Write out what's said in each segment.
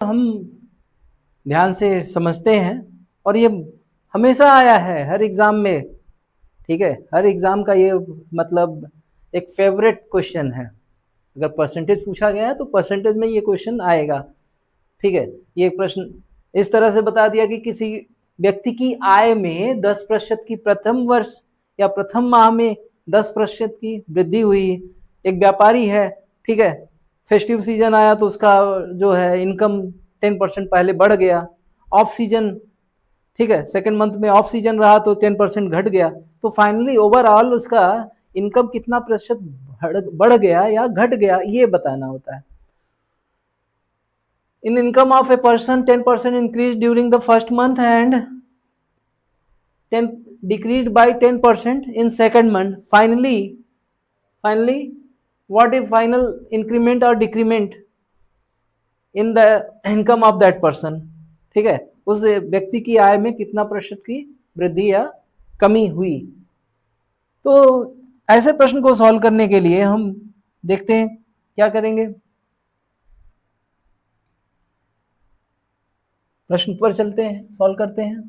हम ध्यान से समझते हैं और ये हमेशा आया है हर एग्जाम में, ठीक है, हर एग्जाम का ये मतलब एक फेवरेट क्वेश्चन है। अगर परसेंटेज पूछा गया है तो परसेंटेज में ये क्वेश्चन आएगा, ठीक है। ये प्रश्न इस तरह से बता दिया कि किसी व्यक्ति की आय में 10% की प्रथम वर्ष या प्रथम माह में 10% की वृद्धि हुई। एक व्यापारी है, ठीक है, फेस्टिव सीजन आया तो उसका जो है इनकम 10% पहले बढ़ गया। ऑफ सीजन, ठीक है, सेकेंड मंथ में ऑफ सीजन रहा तो 10% घट गया। तो फाइनली ओवरऑल उसका इनकम कितना प्रतिशत बढ़ गया या घट गया, ये बताना होता है। In income of a person, 10% increased during the first month and 10 decreased by 10% in second month. Finally, what is final increment or decrement in the income of that person? ठीक है, उस व्यक्ति की आय में कितना प्रतिशत की वृद्धि या कमी हुई। तो ऐसे प्रश्न को सॉल्व करने के लिए हम देखते हैं क्या करेंगे। प्रश्न पर चलते हैं, सॉल्व करते हैं।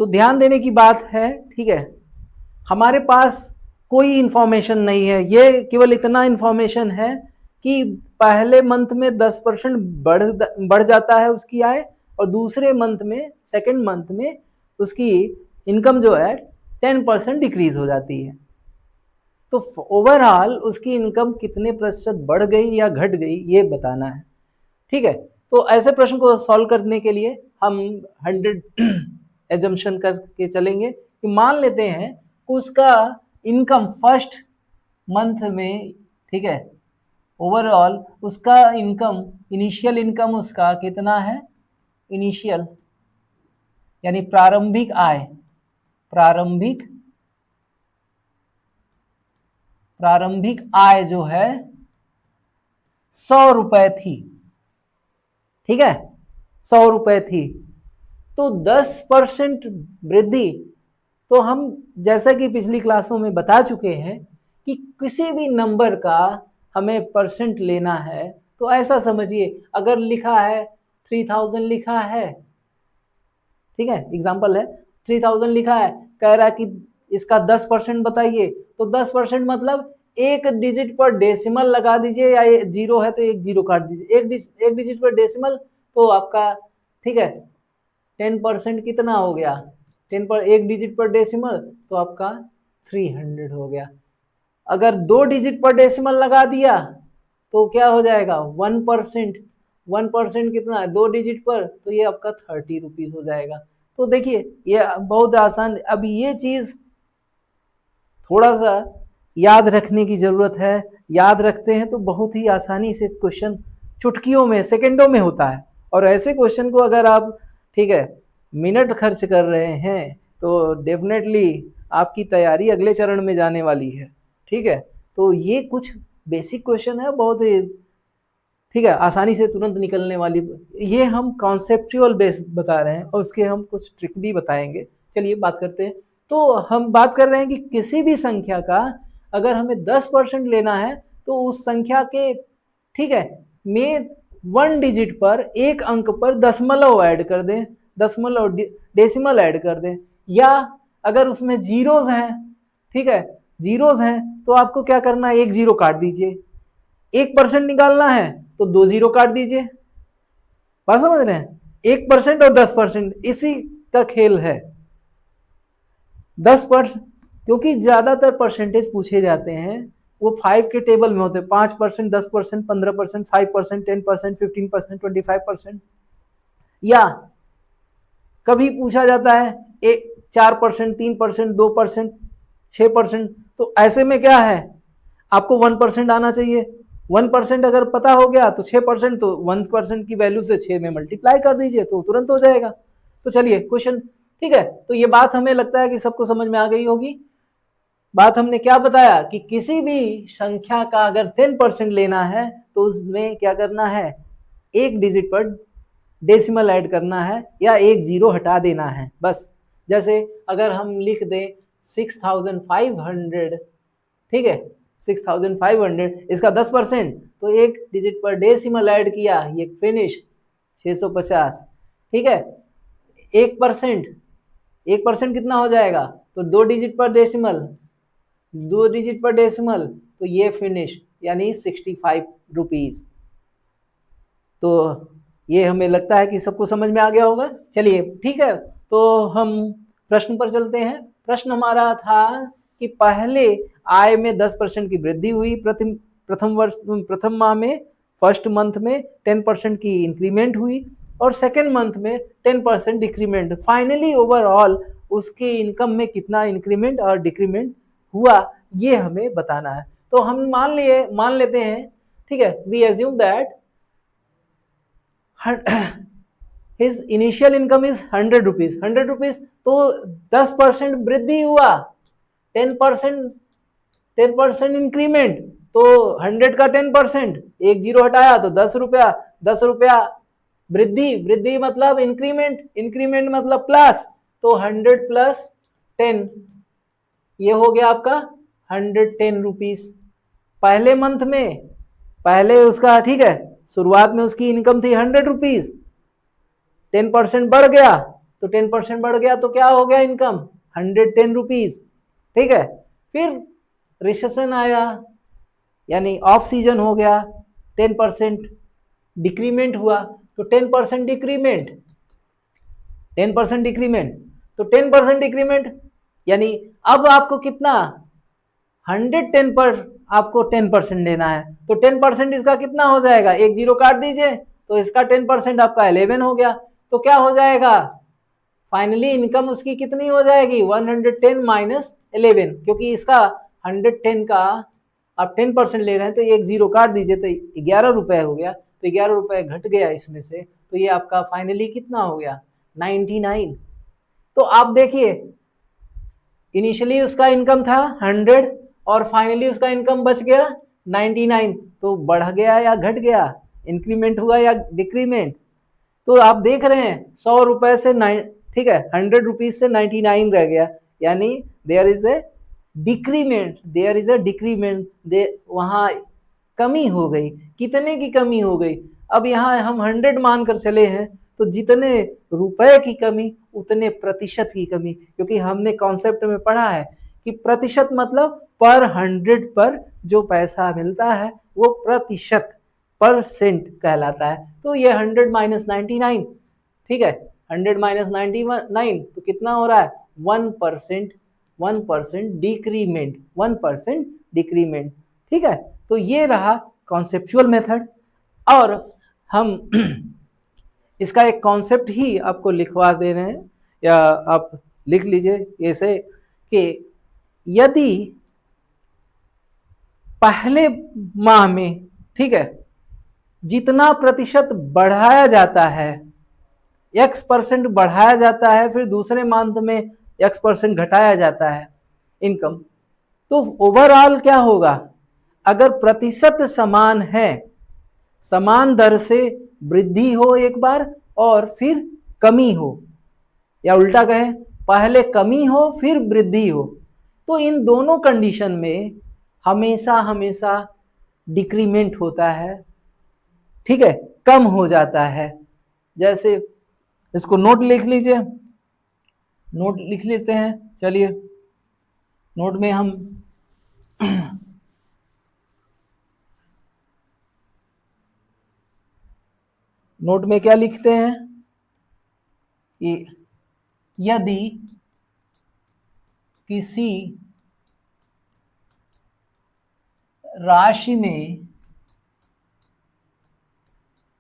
तो ध्यान देने की बात है, ठीक है, हमारे पास कोई इंफॉर्मेशन नहीं है, ये केवल इतना इंफॉर्मेशन है कि पहले मंथ में 10% बढ़ जाता है उसकी आय और दूसरे मंथ में, सेकेंड मंथ में उसकी इनकम जो है 10% डिक्रीज हो जाती है। तो ओवरऑल उसकी इनकम कितने प्रतिशत बढ़ गई या घट गई ये बताना है, ठीक है। तो ऐसे प्रश्न को सॉल्व करने के लिए हम 100 एजम्पशन करके चलेंगे कि मान लेते हैं कि उसका इनकम फर्स्ट मंथ में, ठीक है, ओवरऑल उसका इनकम, इनिशियल इनकम उसका कितना है, इनिशियल यानी प्रारंभिक आय, प्रारंभिक आय जो है 100 रुपए थी, ठीक है, 100 रुपए थी। तो 10% वृद्धि, तो हम जैसा कि पिछली क्लासों में बता चुके हैं कि किसी भी नंबर का हमें परसेंट लेना है तो ऐसा समझिए, अगर लिखा है 3000 लिखा है, ठीक है, एग्जाम्पल है 3000 लिखा है, कह रहा है कि इसका 10% बताइए, तो 10% मतलब एक डिजिट पर डेसिमल लगा दीजिए, या जीरो है तो एक जीरो काट दीजिए, एक डिजिट पर डेसिमल, तो आपका, ठीक है, 10% कितना हो गया, 10 पर एक डिजिट पर डेसिमल तो आपका 300 हो गया। अगर 2 डिजिट पर डेसिमल लगा दिया तो क्या हो जाएगा 1%, 1% कितना है 2 डिजिट पर, तो ये आपका 30 रुपीज हो जाएगा। तो देखिए ये बहुत आसान, अब ये चीज थोड़ा सा याद रखने की जरूरत है, याद रखते हैं तो बहुत ही आसानी से क्वेश्चन चुटकियों में, सेकंडों में होता है। और ऐसे क्वेश्चन को अगर आप, ठीक है, मिनट खर्च कर रहे हैं तो डेफिनेटली आपकी तैयारी अगले चरण में जाने वाली है, ठीक है। तो ये कुछ बेसिक क्वेश्चन है, बहुत ही, ठीक है, आसानी से तुरंत निकलने वाली, ये हम कॉन्सेप्चुअल बेस बता रहे हैं और उसके हम कुछ ट्रिक भी बताएंगे। चलिए बात करते हैं। तो हम बात कर रहे हैं कि किसी भी संख्या का अगर हमें 10% लेना है तो उस संख्या के, ठीक है, में 1 डिजिट पर, एक अंक पर दशमलव ऐड कर दें, दशमलव डेसिमल ऐड कर दें, या अगर उसमें जीरोज हैं, ठीक है, जीरोज हैं तो आपको क्या करना है, एक जीरो काट दीजिए। 1% निकालना है तो 2 जीरो काट दीजिए। बात समझ रहे हैं, 1% और 10%, इसी का खेल है। 10%, क्योंकि ज्यादातर परसेंटेज पूछे जाते हैं वो 5 के टेबल में होते हैं, 5%, 10%, 15%, 5%, 10%, 15%, 25%, या कभी पूछा जाता है 4%, 3%, 2%, 6%। तो ऐसे में क्या है, आपको 1% आना चाहिए। 1% अगर पता हो गया तो 6%, तो 1% की वैल्यू से 6 में मल्टीप्लाई कर दीजिए तो तुरंत हो जाएगा। तो चलिए क्वेश्चन, ठीक है, तो ये बात हमें लगता है कि सबको समझ में आ गई होगी। बात हमने क्या बताया कि किसी भी संख्या का अगर 10% लेना है तो उसमें क्या करना है, एक डिजिट पर डेसिमल ऐड करना है या एक जीरो हटा देना है बस। जैसे अगर हम लिख दें 6500, ठीक है, 6500, इसका 10%, तो एक डिजिट पर डेसिमल ऐड किया, ये फिनिश 650, ठीक है। 1%, 1% कितना हो जाएगा, तो 2 डिजिट पर डेसिमल, 2 डिजिट पर डेसिमल, तो ये फिनिश यानी 65 रुपीज। तो ये हमें लगता है कि सबको समझ में आ गया होगा। चलिए ठीक है, तो हम प्रश्न पर चलते हैं। प्रश्न हमारा था कि पहले आय में 10% की वृद्धि हुई, प्रथम माह में, फर्स्ट मंथ में 10% की इंक्रीमेंट हुई और सेकेंड मंथ में 10% डिक्रीमेंट। फाइनली ओवरऑल उसके इनकम में कितना इंक्रीमेंट और डिक्रीमेंट हुआ, ये हमें बताना है। तो हम मान लेते हैं, ठीक है, we assume that his initial income is 100 rupees, 100 rupees, तो 10% वृद्धि हुआ, 10% 10% इंक्रीमेंट, तो 100 का 10%, एक जीरो हटाया तो 10 रुपया, 10 रुपया वृद्धि, वृद्धि मतलब इंक्रीमेंट, इंक्रीमेंट मतलब प्लस, तो 100 प्लस 10, ये हो गया आपका 110 रुपीज। पहले मंथ में, पहले उसका, ठीक है, शुरुआत में उसकी इनकम थी 100 रुपीज, 10% बढ़ गया, तो 10% बढ़ गया तो क्या हो गया इनकम 110 रुपीज, ठीक है। फिर रिसेशन आया, यानी ऑफ सीजन हो गया, 10% डिक्रीमेंट हुआ, तो 10% डिक्रीमेंट, 10% डिक्रीमेंट, तो 10% डिक्रीमेंट यानी अब आपको कितना, 110 पर आपको 10% लेना है, तो 10% इसका कितना हो जाएगा, एक जीरो काट दीजिए, तो इसका 10% आपका 11 हो गया, तो क्या हो जाएगा, फाइनली इनकम उसकी कितनी हो जाएगी, 110 माइनस 11, क्योंकि इसका 110 का आप 10% ले रहे हैं, तो एक जीरो काट दीजिए, तो 11 रुपए हो गया, तो 11 रुपए घट गया इसमें से, तो ये आपका फाइनली कितना हो गया, 99। तो आप देखिए, इनिशियली उसका इनकम था 100 और फाइनली उसका इनकम बच गया 99, तो बढ़ गया या घट गया, इंक्रीमेंट हुआ या डिक्रीमेंट। तो आप देख रहे हैं 100 रुपए से, ठीक है, 100 रुपीज से 99 रह गया, यानी there is a decrement, there is a decrement, वहां कमी हो गई। कितने की कमी हो गई, अब यहाँ हम 100 मानकर चले हैं, तो जितने रुपए की कमी उतने प्रतिशत की कमी, क्योंकि हमने कॉन्सेप्ट में पढ़ा है कि प्रतिशत मतलब पर 100 पर जो पैसा मिलता है वो प्रतिशत, परसेंट कहलाता है। तो ये 100 माइनस 99, ठीक है, 100 माइनस 99, तो कितना हो रहा है, 1%, 1% डिक्रीमेंट, 1% डिक्रीमेंट, ठीक है। तो ये रहा कॉन्सेप्चुअल मेथड। और हम इसका एक कॉन्सेप्ट ही आपको लिखवा दे रहे हैं, या आप लिख लीजिए ऐसे कि यदि पहले माह में, ठीक है, जितना प्रतिशत बढ़ाया जाता है, x% बढ़ाया जाता है, फिर दूसरे मंथ में x% घटाया जाता है इनकम, तो ओवरऑल क्या होगा, अगर प्रतिशत समान है, समान दर से वृद्धि हो एक बार और फिर कमी हो, या उल्टा कहें पहले कमी हो फिर वृद्धि हो, तो इन दोनों कंडीशन में हमेशा हमेशा डिक्रीमेंट होता है, ठीक है, कम हो जाता है। जैसे इसको नोट लिख लीजिए, नोट लिख लेते हैं, चलिए नोट में हम नोट में क्या लिखते हैं कि यदि किसी राशि में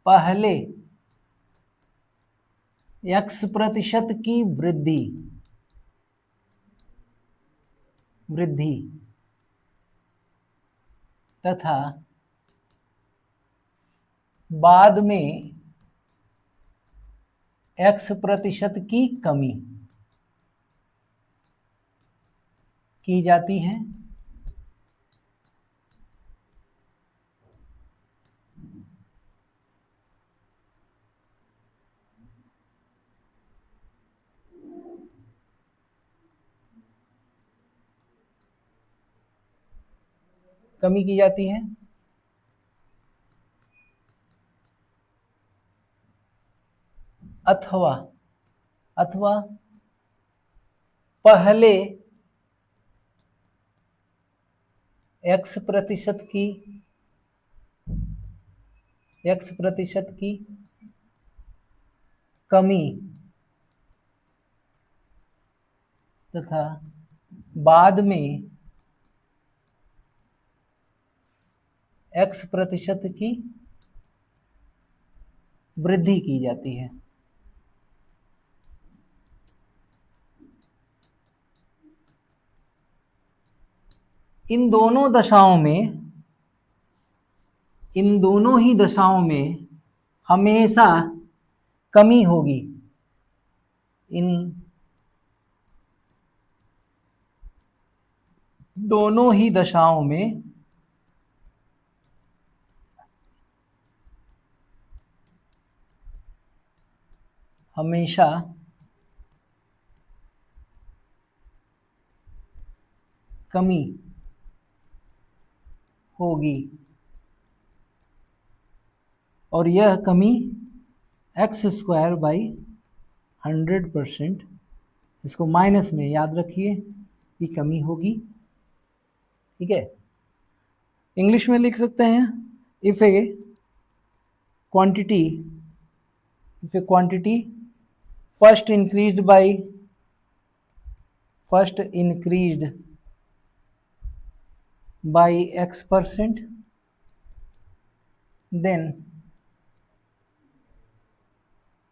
पहले x% की वृद्धि तथा बाद में x% की कमी की जाती है, कमी की जाती है। अथवा पहले x% की कमी तथा बाद में x% की वृद्धि की जाती है। इन दोनों ही दशाओं में हमेशा कमी होगी। इन दोनों ही दशाओं में हमेशा कमी होगी और यह कमी x²/100%, इसको माइनस में याद रखिए कि कमी होगी। ठीक है, इंग्लिश में लिख सकते हैं, if A quantity first increased by x%, then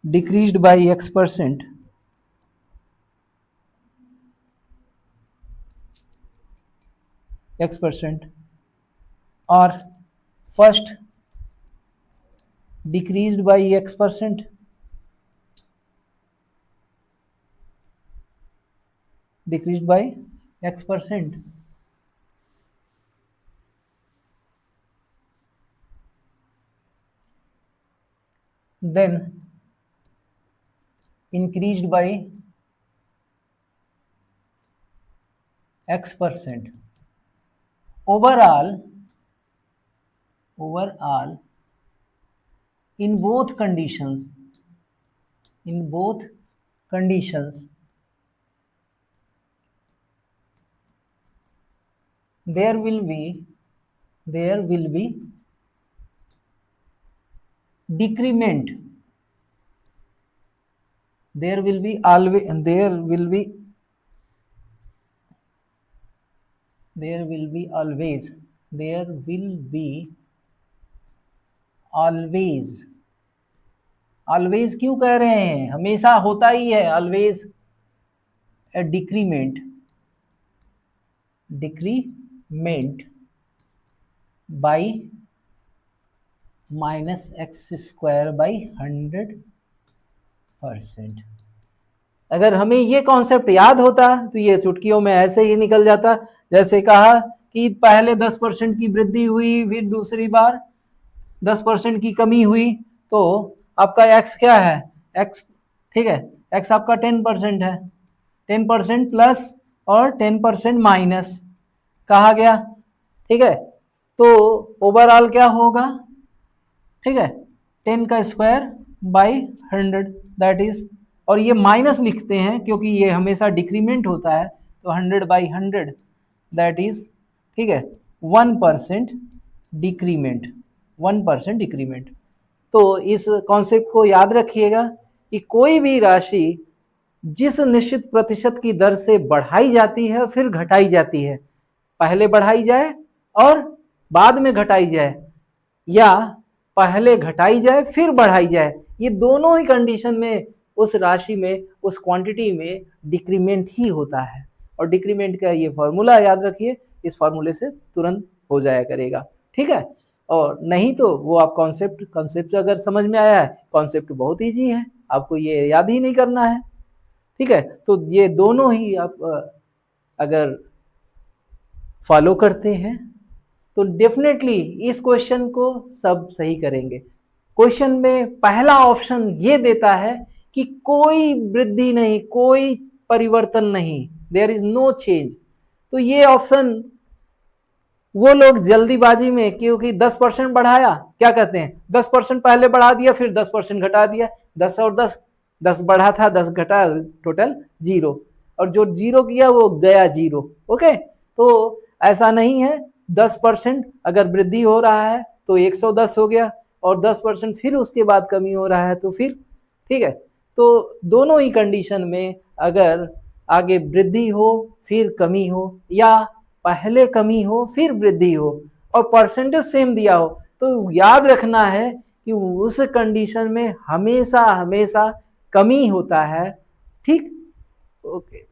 decreased by x%, or first decreased by x%, then increased by x%. Overall, in both conditions, there will be decrement. There will be always क्यों कह रहे हैं, हमेशा होता ही है always a decrement by -x²/100%। अगर हमें ये कॉन्सेप्ट याद होता तो ये चुटकियों में ऐसे ही निकल जाता। जैसे कहा कि पहले 10% की वृद्धि हुई, फिर दूसरी बार 10% की कमी हुई, तो आपका x क्या है, x, ठीक है, x आपका 10% है, 10% प्लस और 10% माइनस कहा गया। ठीक है, तो ओवरऑल क्या होगा, ठीक है, 10²/100 दैट इज, और ये माइनस लिखते हैं क्योंकि ये हमेशा डिक्रीमेंट होता है, तो 100/100 दैट इज, ठीक है, 1% डिक्रीमेंट। तो इस कॉन्सेप्ट को याद रखिएगा कि कोई भी राशि जिस निश्चित प्रतिशत की दर से बढ़ाई जाती है फिर घटाई जाती है, पहले बढ़ाई जाए और बाद में घटाई जाए, या पहले घटाई जाए फिर बढ़ाई जाए, ये दोनों ही कंडीशन में उस राशि में, उस क्वांटिटी में डिक्रीमेंट ही होता है। और डिक्रीमेंट का ये फॉर्मूला याद रखिए, इस फॉर्मूले से तुरंत हो जाया करेगा। ठीक है, और नहीं तो वो आप कॉन्सेप्ट अगर समझ में आया है, कॉन्सेप्ट बहुत ईजी है, आपको ये याद ही नहीं करना है। ठीक है, तो ये दोनों ही आप अगर फॉलो करते हैं तो डेफिनेटली इस क्वेश्चन को सब सही करेंगे। क्वेश्चन में पहला ऑप्शन ये देता है कि कोई वृद्धि नहीं, कोई परिवर्तन नहीं, देयर इज नो चेंज, तो ये ऑप्शन वो लोग जल्दीबाजी में, क्योंकि 10% बढ़ाया, क्या कहते हैं 10% पहले बढ़ा दिया, फिर 10% घटा दिया, 10 और 10, 10 बढ़ा था 10 घटा, टोटल 0, और जो 0 किया वो गया 0। ओके, तो ऐसा नहीं है, 10% अगर वृद्धि हो रहा है तो 110 हो गया, और 10% फिर उसके बाद कमी हो रहा है तो फिर, ठीक है। तो दोनों ही कंडीशन में अगर आगे वृद्धि हो फिर कमी हो, या पहले कमी हो फिर वृद्धि हो, और परसेंटेज सेम दिया हो, तो याद रखना है कि उस कंडीशन में हमेशा हमेशा कमी होता है। ठीक, ओके।